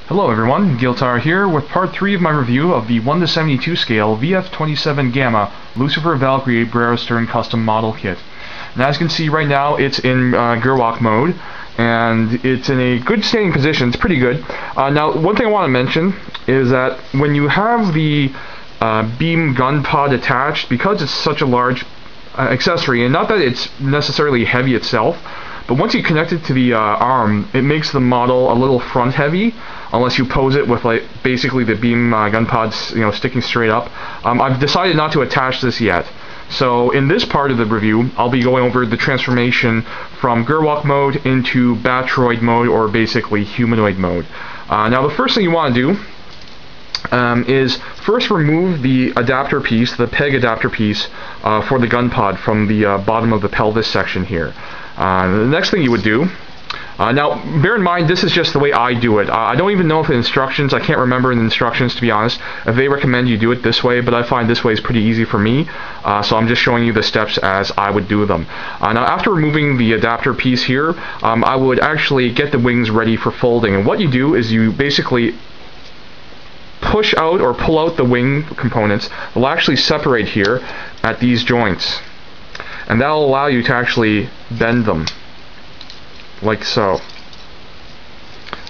Hello everyone, Giltar here with part 3 of my review of the 1:72 scale VF-27γ Lucifer Valkyrie Brera Sterne custom model kit. And as you can see right now, it's in GERWALK mode, and it's in a good standing position. It's pretty good. Now, one thing I want to mention is that when you have the beam gun pod attached, because it's such a large accessory, and not that it's necessarily heavy itself, but once you connect it to the arm, it makes the model a little front heavy, unless you pose it with like basically the beam gun pods, sticking straight up. I've decided not to attach this yet. So in this part of the review, I'll be going over the transformation from GERWALK mode into Battroid mode, or basically humanoid mode. Now the first thing you want to do is first remove the adapter piece, the peg adapter piece for the gun pod from the bottom of the pelvis section here. The next thing you would do, now bear in mind this is just the way I do it. I don't even know if the instructions, I can't remember in the instructions to be honest, if they recommend you do it this way, but I find this way is pretty easy for me, so I'm just showing you the steps as I would do them. Now after removing the adapter piece here, I would actually get the wings ready for folding, and what you do is you basically push out or pull out the wing components. They'll actually separate here at these joints, and that'll allow you to actually bend them like so.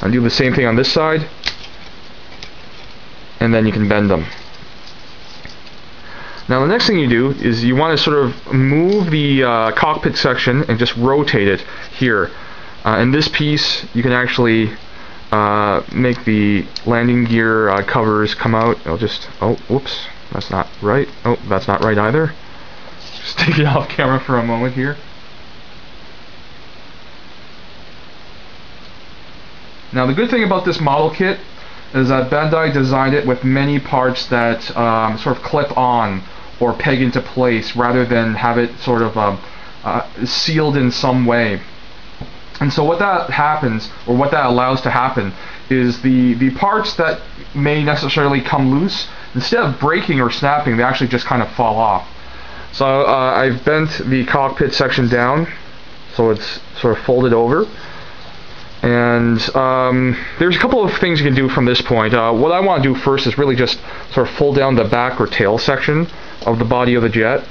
And do the same thing on this side, and then you can bend them. Now the next thing you do is you want to sort of move the cockpit section and just rotate it here. In this piece you can actually make the landing gear covers come out. I'll just, oh, whoops, that's not right. Oh, that's not right either. Just take it off camera for a moment here. Now the good thing about this model kit is that Bandai designed it with many parts that sort of clip on or peg into place, rather than have it sort of sealed in some way. And so what that happens, or what that allows to happen, is the parts that may necessarily come loose, instead of breaking or snapping, they actually just kind of fall off. So I've bent the cockpit section down so it's sort of folded over. And there's a couple of things you can do from this point. What I want to do first is really just sort of fold down the back or tail section of the body of the jet,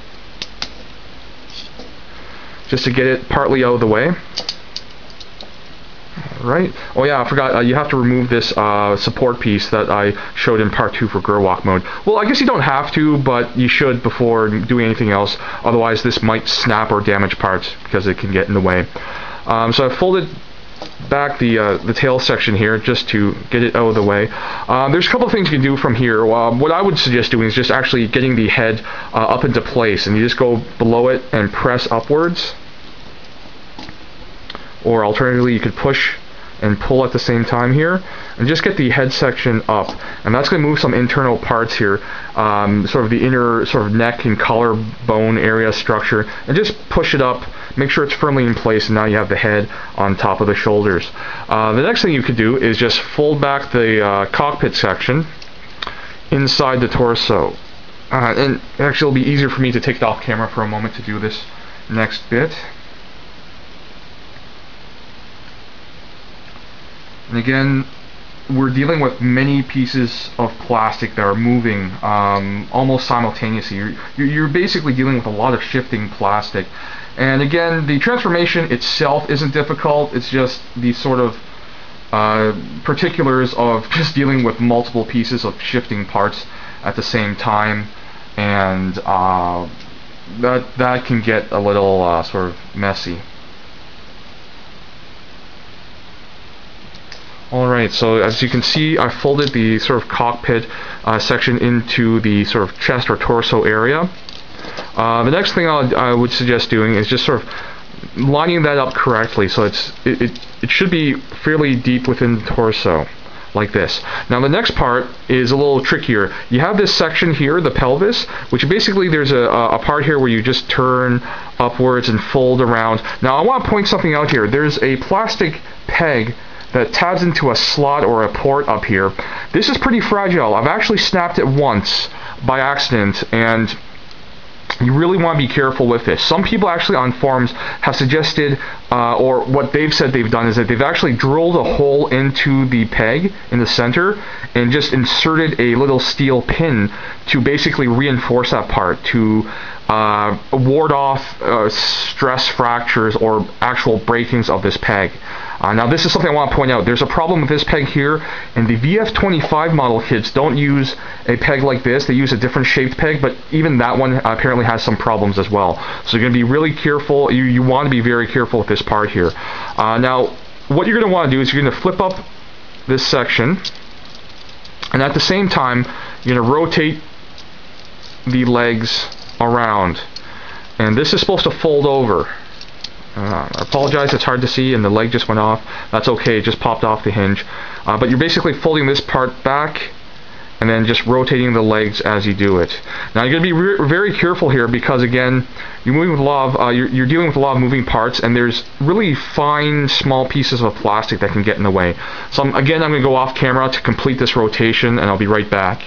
just to get it partly out of the way. Right. Oh yeah, I forgot, you have to remove this support piece that I showed in part 2 for GERWALK mode. Well, I guess you don't have to, but you should before doing anything else. Otherwise this might snap or damage parts because it can get in the way. So I folded back the tail section here just to get it out of the way. There's a couple of things you can do from here. What I would suggest doing is just actually getting the head up into place, and you just go below it and press upwards. Or alternatively, you could push and pull at the same time here, and just get the head section up. And that's going to move some internal parts here, sort of the inner sort of neck and collarbone area structure, and just push it up, make sure it's firmly in place, and now you have the head on top of the shoulders. The next thing you could do is just fold back the cockpit section inside the torso. And actually it'll be easier for me to take it off camera for a moment to do this next bit. And again, we're dealing with many pieces of plastic that are moving almost simultaneously. You're basically dealing with a lot of shifting plastic. And again, the transformation itself isn't difficult. It's just the sort of particulars of just dealing with multiple pieces of shifting parts at the same time. And that can get a little sort of messy. Alright, so as you can see, I folded the sort of cockpit section into the sort of chest or torso area. The next thing I would suggest doing is just sort of lining that up correctly, so it should be fairly deep within the torso, like this. Now the next part is a little trickier. You have this section here, the pelvis, which basically there's a part here where you just turn upwards and fold around. Now I want to point something out here. There's a plastic peg that tabs into a slot or a port up here. This is pretty fragile. I've actually snapped it once by accident, and you really want to be careful with this. Some people actually on forums have suggested, or what they've said they've done is that they've actually drilled a hole into the peg in the center and just inserted a little steel pin to basically reinforce that part to ward off stress fractures or actual breakings of this peg. Now this is something I want to point out. There's a problem with this peg here, and the VF-25 model kits don't use a peg like this. They use a different shaped peg, but even that one apparently has some problems as well. So you're going to be really careful. You want to be very careful with this part here. Now what you're going to want to do is you're going to flip up this section, and at the same time you're going to rotate the legs around, and this is supposed to fold over. I apologize, it's hard to see and the leg just went off. That's okay, it just popped off the hinge. But you're basically folding this part back and then just rotating the legs as you do it. Now you're going to be very careful here because, again, you're moving with a lot of, you're dealing with a lot of moving parts, and there's really fine small pieces of plastic that can get in the way. So I'm going to go off camera to complete this rotation, and I'll be right back.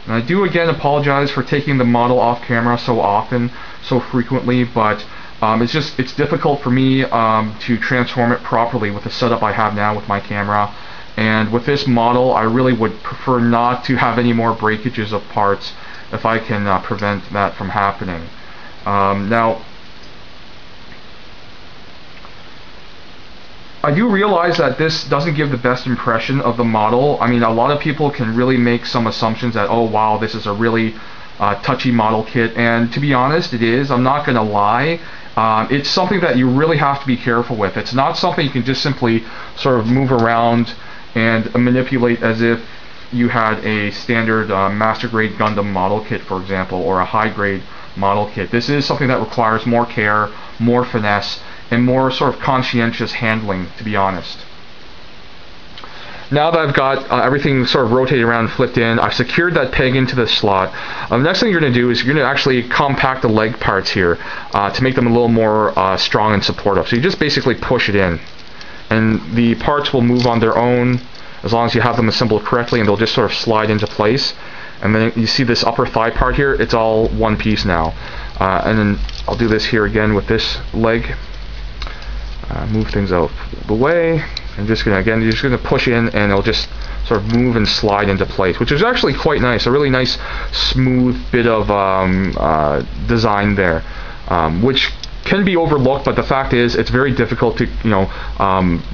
And I do again apologize for taking the model off camera so often, so frequently, but it's difficult for me to transform it properly with the setup I have now with my camera. And with this model, I really would prefer not to have any more breakages of parts if I can prevent that from happening. Now, I do realize that this doesn't give the best impression of the model. I mean, a lot of people can really make some assumptions that, oh wow, this is a really touchy model kit, and to be honest, it is. I'm not going to lie. It's something that you really have to be careful with. It's not something you can just simply sort of move around and manipulate as if you had a standard master grade Gundam model kit, for example, or a high grade model kit. This is something that requires more care, more finesse, and more sort of conscientious handling, to be honest. Now that I've got everything sort of rotated around and flipped in, I've secured that peg into the slot. The next thing you're going to do is you're going to actually compact the leg parts here to make them a little more strong and supportive. So you just basically push it in, and the parts will move on their own as long as you have them assembled correctly, and they'll just sort of slide into place. And then you see this upper thigh part here, it's all one piece now. And then I'll do this here again with this leg. Move things out the way. I'm just gonna, again, you're just gonna push in, and it'll just sort of move and slide into place, which is actually quite nice. A really nice, smooth bit of design there, which can be overlooked. But the fact is, it's very difficult to,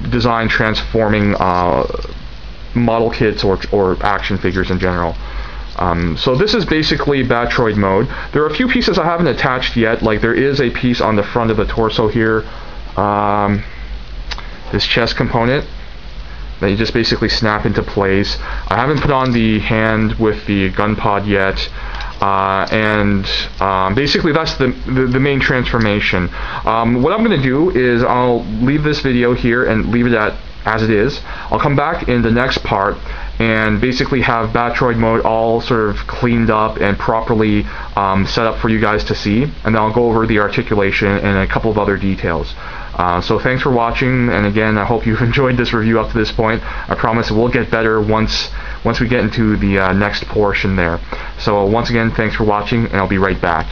design transforming model kits or action figures in general. So this is basically Battroid mode. There are a few pieces I haven't attached yet. Like there is a piece on the front of the torso here. This chest component that you just basically snap into place. I haven't put on the hand with the gun pod yet, and basically that's the main transformation. What I'm going to do is I'll leave this video here and leave it as it is. I'll come back in the next part and basically have Battroid mode all sort of cleaned up and properly set up for you guys to see, and then I'll go over the articulation and a couple of other details. So thanks for watching, and again, I hope you've enjoyed this review up to this point. I promise it will get better once we get into the next portion there. So once again, thanks for watching, and I'll be right back.